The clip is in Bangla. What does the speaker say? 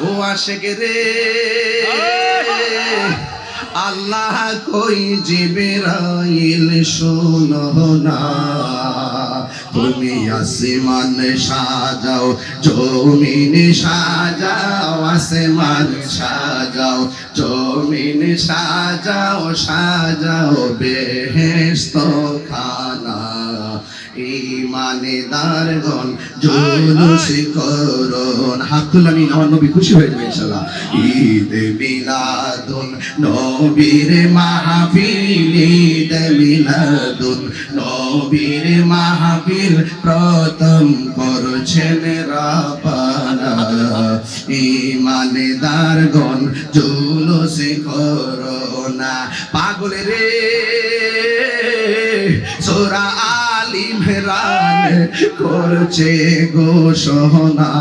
ও আশেক রে আল্লাহ কই জিবরাইল শোনো না, তুমি আসমান সাজাও জমিন সাজাও, আসমান সাজাও জমিন সাজাও, সাজাও বেহেশত খানা। ঈমানদারগণ জুলুস করুন, হাত তুলানি আমার নবী খুশি হয়ে যাবে ইনশাআল্লাহ। ঈদ মিলাদুন নবীর মাহফিল, ঈদ মিলাদুন নবীর মাহফিল প্রথম করছেন রাব্বানা। ঈমানদারগণ জুলুস করুনা, পাগল রে সূরা আল ইমরান করছে ঘোষণা,